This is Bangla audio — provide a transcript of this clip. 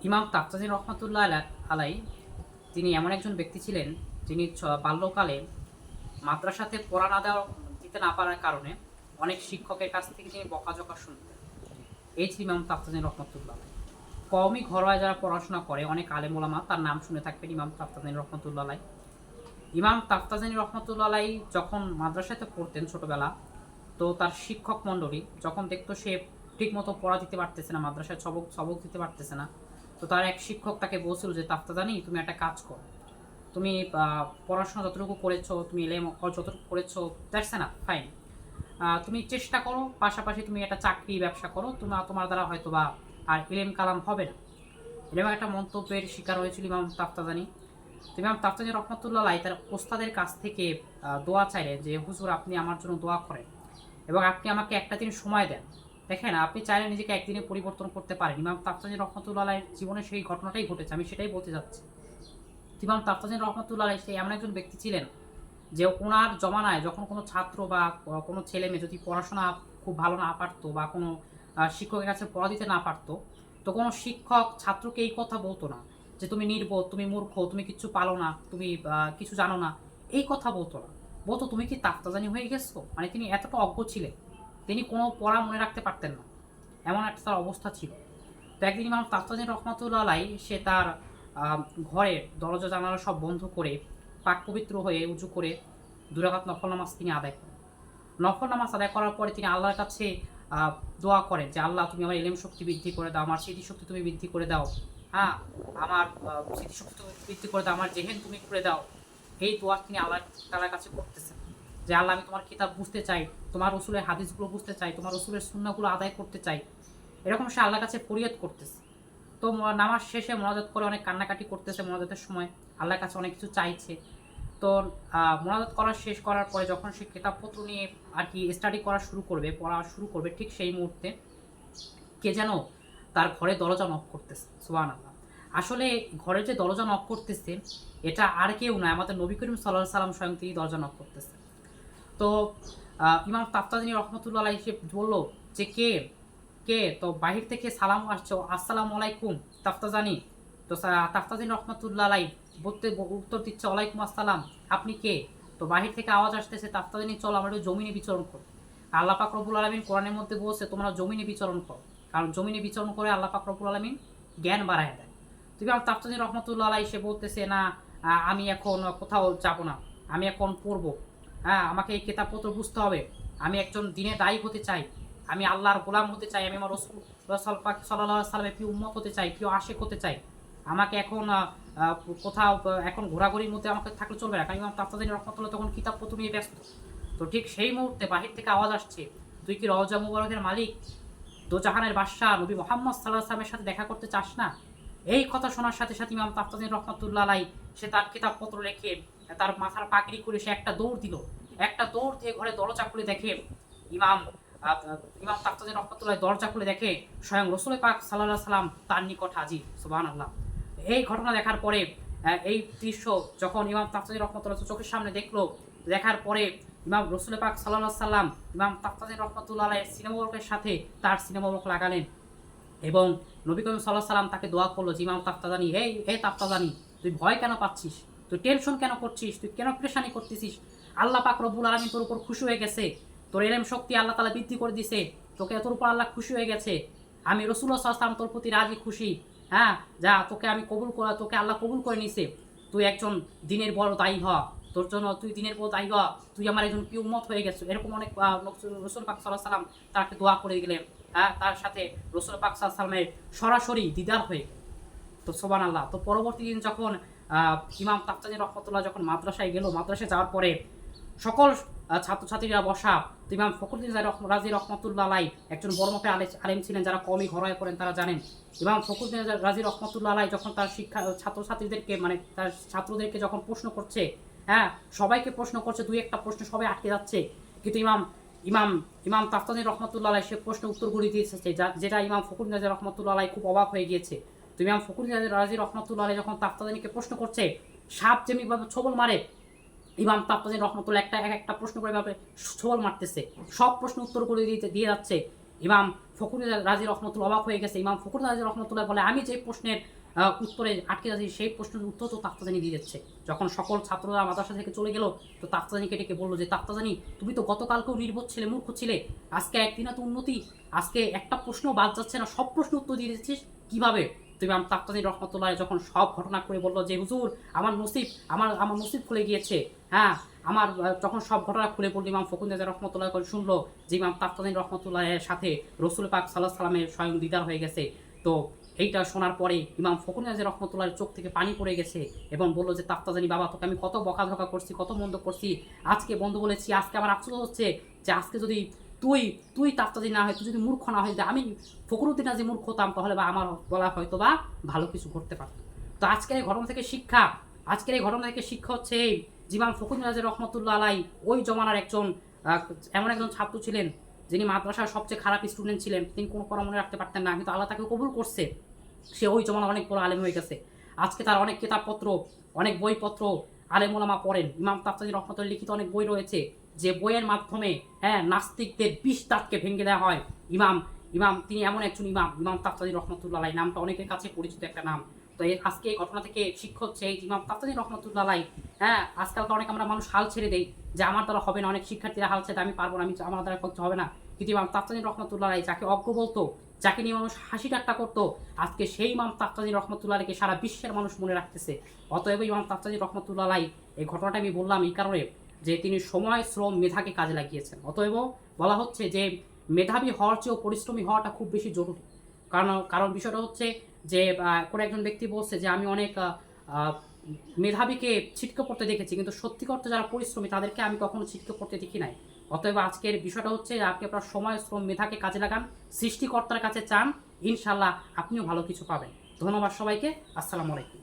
ইমাম তাফতাজিন রহমতুল্লাহ আলাই তিনি এমন একজন ব্যক্তি ছিলেন যিনি বাল্যকালে মাদ্রাসাতে পড়া না দেওয়া দিতে না পারার কারণে অনেক শিক্ষকের কাছ থেকে তিনি বকাঝকা শুনতেন। এই ছিল ইমাম তাফতাজিন রহমতুল্লাহ আলাই। কওমি ঘরোয়া যারা পড়াশোনা করে অনেক আলেম ওলামা তার নাম শুনে থাকবেন ইমাম তাফতাজিন রহমতুল্লাহ আলাই। ইমাম তাফতাজিন রহমতুল্লাহ আলাই যখন মাদ্রাসাতে পড়তেন ছোটবেলা, তো তার শিক্ষক মণ্ডলী যখন দেখতো সে ঠিকমতো পড়া দিতে পারতেছে না, মাদ্রাসায় সবক সবক দিতে পারতেছে না, তো তার এক শিক্ষক তাকে বলছিল যে তাফতাজানি তুমি একটা কাজ করো, তুমি পড়াশোনা যতটুকু করেছো, তুমি এলেম যতটুকু করেছো, দ্যাটস না ফাইন, তুমি চেষ্টা করো, পাশাপাশি তুমি একটা চাকরি ব্যবসা করো, তোমার দ্বারা হয়তো বা আর এলেম কালাম হবে না। এরকম একটা মন্তব্যের শিকার হয়েছিল ইমাম তাফতাজানি। ইমাম তাফতাজানি রহমতুল্লাহ আলাই তার ওস্তাদের কাছ থেকে দোয়া চাইলেন যে হুজুর আপনি আমার জন্য দোয়া করেন এবং আপনি আমাকে একটা দিন সময় দেন। দেখেন, আপনি চাইলে নিজেকে একদিনে পরিবর্তন করতে পারেন। ইমাম তাফতাজিন রহমতুল্লাহ আলাইহির জীবনে সেই ঘটনাটাই ঘটেছে, আমি সেটাই বলতে যাচ্ছি। ইমাম তাফতাজিন রহমতুল্লাহ আলাইহি সে এমন একজন ব্যক্তি ছিলেন যে ওনার জমানায় যখন কোনো ছাত্র বা কোনো ছেলে মেয়ে যদি পড়াশোনা খুব ভালো না পারতো বা কোনো শিক্ষকের কাছে পড়া দিতে না পারতো, তো কোনো শিক্ষক ছাত্রকে এই কথা বলতো না যে তুমি নির্বোধ, তুমি মূর্খ, তুমি কিচ্ছু পালো না, তুমি কিছু জানো না, এই কথা বলতো না। বলতো তুমি কি তাফতাজানি হয়ে গেছো। মানে তিনি এতটা অজ্ঞ ছিলেন, তিনি কোনো পড়া মনে রাখতে পারতেন না, এমন একটা তার অবস্থা ছিল। তো একদিন ইমাম তাফতাজিন রহমতুল্লাহ আলাই সে তার ঘরে দরজা জানালা সব বন্ধ করে পাক পবিত্র হয়ে উঁচু করে দুরাকাত নফল নামাজ তিনি আদায় করেন। নফল নামাজ আদায় করার পরে তিনি আল্লাহর কাছে দোয়া করেন যে আল্লাহ তুমি আমার ইলম শক্তি বৃদ্ধি করে দাও, আমার স্মৃতিশক্তি তুমি বৃদ্ধি করে দাও, হ্যাঁ, আমার স্মৃতিশক্তি তুমি বৃদ্ধি করে দাও, আমার জেহেন তুমি করে দাও। এই দোয়া তিনি আল্লাহ তাআলার কাছে করতেছেন যে আল্লাহ আমি তোমার কিতাব বুঝতে চাই, তোমার রসুলের হাদিসগুলো বুঝতে চাই, তোমার রসুলের সুন্নাহগুলো আদায় করতে চাই। এরকম সে আল্লাহর কাছে ফরিয়াদ করতেছে। তো নামাজ শেষে মোনাজাত করে অনেক কান্নাকাটি করতেছে, মোনাজাতের সময় আল্লাহর কাছে অনেক কিছু চাইছে। তো মোনাজাত শেষ করার পরে যখন সে কিতাবপত্র নিয়ে আর কি স্টাডি করা শুরু করবে, পড়া শুরু করবে, ঠিক সেই মুহূর্তে কে যেন তার ঘরে দরজা নক করতেছে। সুবহানাল্লাহ। আসলে ঘরে যে দরজা নক করতেছে এটা আর কেউ নয়, আমাদের নবী করিম সাল্লাল্লাহু আলাইহি সাল্লাম স্বয়ং তিনি দরজা নক করতেছে। তো ইমাম তাফতাজিনী রহমতুল্লাহ আলাইহি সে বলল যে কে কে, তো বাহির থেকে সালাম আসছে, আসসালামু আলাইকুম তাফতাজানি। তো তাফতাজিনী রহমতুল্লাহ আলাইহি বলতে উত্তর দিচ্ছে ওয়ালাইকুম আসসালাম, আপনি কে। তো বাহির থেকে আওয়াজ আসতেছে তাফতাজানি চল আমরা একটু জমিনে বিচরণ করি। আল্লাহ পাক রব্বুল আলামিন কোরআনের মধ্যে বলছে তোমরা জমিনে বিচরণ করো, কারণ জমিনে বিচরণ করে আল্লাহ পাক রব্বুল আলামিন জ্ঞান বাড়ায় দেয়। তো ইমাম তাফতাজিনী রহমতুল্লাহ আলাইহি সে বলতেছে না, আমি এখন কোথাও যাব না, আমি এখন পড়বো, হ্যাঁ, আমাকে এই কিতাবপত্র বুঝতে হবে, আমি একজন দিনের দায়ী হতে চাই, আমি আল্লাহর গোলাম হতে চাই, আমি আমার রসুল পাক সাল্লাল্লাহু আলাইহি সাল্লামের প্রিয় উম্মত হতে চাই, প্রিয় আশিক হতে চাই। আমাকে এখন কোথাও এখন ঘোরাঘুরির মধ্যে আমাকে থাকলে চলবে না, কারণ ইমাম তাফতাজিনী রহমতুল্লাহ তখন কিতাবপত্র নিয়ে ব্যস্ত। তো ঠিক সেই মুহূর্তে বাহির থেকে আওয়াজ আসছে, তুই কি রওজা মুবারকের মালিক, দোজাহানের বাদশাহ নবী মুহাম্মদ সাল্লাল্লাহু আলাইহি সাল্লামের সাথে দেখা করতে চাস না। এই কথা শোনার সাথে সাথে ইমাম তাফতাজিনী রহমতুল্লাহ আলাই সে তার কিতাবপত্র রেখে তার মাথার পাগড়ি করে সে একটা দৌড় দিল। একটা দৌড় দিয়ে ঘরে দরজা খুলে দেখে ইমাম ইমাম তাফতাজিনী রহমতুল্লাহ দরজা খুলে দেখে স্বয়ং রসুল পাক সাল্লাল্লাহু আলাইহি সাল্লাম তার নিকট হাজির। সুবহানাল্লাহ। এই ঘটনা দেখার পরে এই দৃশ্য যখন ইমাম তাফতাজিনী রহমতুল্লাহ চোখের সামনে দেখলো, দেখার পরে ইমাম রসুল পাক সাল্লাল্লাহু আলাইহি সাল্লাম ইমাম তাফতাজিনী রহমতুল্লাহ আলাইহির সিনেমাবরকের সাথে তার সিনেমাবরক লাগালেন এবং নবী করিম সাল্লাল্লাহু আলাইহি সাল্লাম তাকে দোয়া করলো যে ইমাম তাফতাজানি, হে তাফতাজানি, তুই ভয় কেন পাচ্ছিস, তুই টেনশন কেন করছিস, তুই কেন প্রেশানি করতেছিস। আল্লাহ পাক রব্বুল আলামিন তোর উপর খুশি হয়ে গেছে, তোর ইলম শক্তি আল্লাহ তাআলা বৃদ্ধি করে দিছে, তোকে তোর উপর আল্লাহ খুশি হয়ে গেছে, আমি রাসূলুল্লাহ সাল্লাল্লাহু আলাইহি ওয়াসাল্লাম তোর প্রতি রাজি খুশি। হ্যাঁ, যা, তোকে আমি কবুল করা, তোকে আল্লাহ কবুল করে নিছে, তুই একজন দিনের বড় দায়ী হ, তোর জন্য তুই দিনের বড় দায়ী হ, তুই আমার একজন প্রিয় উম্মত হয়ে গেছো। এরকম অনেক রাসূল পাক সাল্লাল্লাহু আলাইহি ওয়াসাল্লাম তাকে দোয়া করে গেলেন। হ্যাঁ, তার সাথে রাসূল পাক সাল্লাল্লাহু আলাইহি ওয়াসাল্লামের সরাসরি দিদার হয়ে গেল। তো সুবহানাল্লাহ। তো পরবর্তী দিন যখন ইমাম তাফতাজিনী রহমতুল্লাহ যখন মাদ্রাসায় গেল, মাদ্রাসায় যাওয়ার পরে সকল ছাত্রছাত্রীরা বসা, তো ইমাম ফখরুদ্দিন রাজি রহমতুল্লাহ আলাই একজন বড় মাপের আলেম ছিলেন, যারা কওমি ঘরোয়া পড়েন তারা জানেন। ইমাম ফখরুদ্দিন রাজি রহমতুল্লাহ আলাই যখন তার ছাত্রছাত্রীদেরকে মানে তার ছাত্রদেরকে যখন প্রশ্ন করছে, হ্যাঁ, সবাইকে প্রশ্ন করছে, দুই একটা প্রশ্ন সবাই আটকে যাচ্ছে, কিন্তু ইমাম ইমাম ইমাম তাফতাজিনী রহমতুল্লাহ আলাই সে প্রশ্ন উত্তরগুলি দিয়েছে, যেটা ইমাম ফখরুদ্দিন রাজি রহমতুল্লাহ আলাই খুব অবাক হয়ে গিয়েছে। তো ইমাম ফখরুদ্দিন রাজি রহমতুল্লাহ আলাই যখন তাফতাজানিকে প্রশ্ন করছে, সাপ যেমনিভাবে ছবল মারে, ইমাম তাফতাজিনী রহমতুল্লাহ একটা প্রশ্ন করে ভাবে ছবল মারতেছে, সব প্রশ্ন উত্তর করে দিয়ে যাচ্ছে। ইমাম ফখরুল রাজি রহমতুল্লাহ অবাক হয়ে গেছে। ইমাম ফখরুল রাজি রহমতুল্লাহ বলে, আমি যে প্রশ্নের উত্তরে আটকে যাচ্ছি সেই প্রশ্নের উত্তর তো তাফতাজানি দিয়ে যাচ্ছে। যখন সকল ছাত্ররা মাদ্রাসা থেকে চলে গেল, তো তাফতাজানিকে ডেকে বললো যে, তাফতাজানি, তুমি তো গতকালকেও নির্বোধ ছিলে, মূর্খ ছিলে, আজকে একদিনে তো উন্নতি, আজকে একটা প্রশ্ন বাদ যাচ্ছে না, সব প্রশ্ন উত্তর দিয়ে দিচ্ছিস কিভাবে? তো ইমাম তাফতাজানি রহমতুল্লাহ যখন সব ঘটনা করে বললো যে, হুজুর, আমার নসিব আমার নসিব খুলে গিয়েছে, হ্যাঁ, আমার যখন সব ঘটনা খুলে পড়লো, ইমাম ফখরুল রহমতুল্লাহ করে শুনলো যে ইমাম তাফতাজানি রহমতুল্লাহের সাথে রসুল পাক সাল্লাহ সাল্লামের স্বয়ং দিদার হয়ে গেছে। তো এইটা শোনার পরে ইমাম ফখরুল রহমতুল্লাহের চোখ থেকে পানি পড়ে গেছে এবং বললো যে, তাফতাজানি বাবা, তোকে আমি কত বকাঝকা করছি, কত মন্দ করছি, আজকে বন্ধু বলেছি, আজকে আমার আফসোস হচ্ছে যে আজকে যদি তুই তাফতাজানি না হয়, তুই যদি মূর্খ না হয়, যে আমি ফখরুদ্দিন রাজি মূর্খ হতাম, তাহলে বা আমার বলা হয়তো বা ভালো কিছু ঘটতে পারত। তো আজকের এই ঘটনা থেকে শিক্ষা, হচ্ছে এই, ইমাম ফখরুদ্দিন রাজি রহমতুল্লাহ আলাই ওই জমানার একজন এমন একজন ছাত্র ছিলেন যিনি মাদ্রাসার সবচেয়ে খারাপ স্টুডেন্ট ছিলেন। তিনি কোনো পড়া মনে রাখতে পারতেন না, কিন্তু আল্লাহ তাকে কবুল করছে, সে ওই জমানার অনেক বড় আলেম হয়ে গেছে। আজকে তার অনেক কিতাবপত্র, অনেক বইপত্র আলেম ওলামা পড়েন। ইমাম তাফতাজানি রহমতুল্লাহ লিখিত অনেক বই রয়েছে, যে বইয়ের মাধ্যমে নাস্তিকদের বিষ দাঁতকে ভেঙে দেওয়া হয়। তিনি এমন একজন ইমাম তাফতাজানি রহমতুল্লাহ আলাই, নামটা অনেকের কাছে পরিচিত একটা নাম। তো আজকে এই ঘটনা থেকে শিক্ষা হচ্ছে এই ইমাম তাফতাজানি রহমতুল্লাহ আলাই, আজকালকে অনেক আমরা মানুষ হাল ছেড়ে দেই যে আমার দ্বারা হবে না, অনেক শিক্ষার্থীরা হাল ছেড়ে আমি পারবো না, আমার দ্বারা করতে হবে না। কিন্তু ইমাম তাফতাজানি রহমতুল্লাহ আলাই যাকে অজ্ঞ বলতো, যাকে নিয়ে মানুষ হাসি ঠাট্টা করতো, আজকে সেই ইমাম তাফতাজানি রহমতুল্লাহ আলাইকে সারা বিশ্বের মানুষ মনে রাখতেছে। অতএব ইমাম তাফতাজানি রহমতুল্লাহ আলাই, এই ঘটনাটা আমি বললাম এই কারণে যে তিনি সময়, শ্রম, মেধাকে কাজে লাগিয়েছেন। অতএব বলা হচ্ছে যে মেধাবী হওয়ার চেয়েও পরিশ্রমী হওয়াটা খুব বেশি জরুরি। কারণ বিষয়টা হচ্ছে যে কোনো একজন ব্যক্তি বলছে যে আমি অনেক মেধাবীকে ছিটকে পড়তে দেখেছি, কিন্তু সত্যি করতে যারা পরিশ্রমী তাদেরকে আমি কখনো ছিটকে পড়তে দেখি নাই। অতএব আজকের বিষয়টা হচ্ছে আপনি আপনার সময়, শ্রম, মেধাকে কাজে লাগান, সৃষ্টিকর্তার কাছে চান, ইনশাল্লাহ আপনিও ভালো কিছু পাবেন। ধন্যবাদ সবাইকে। আসসালামু আলাইকুম।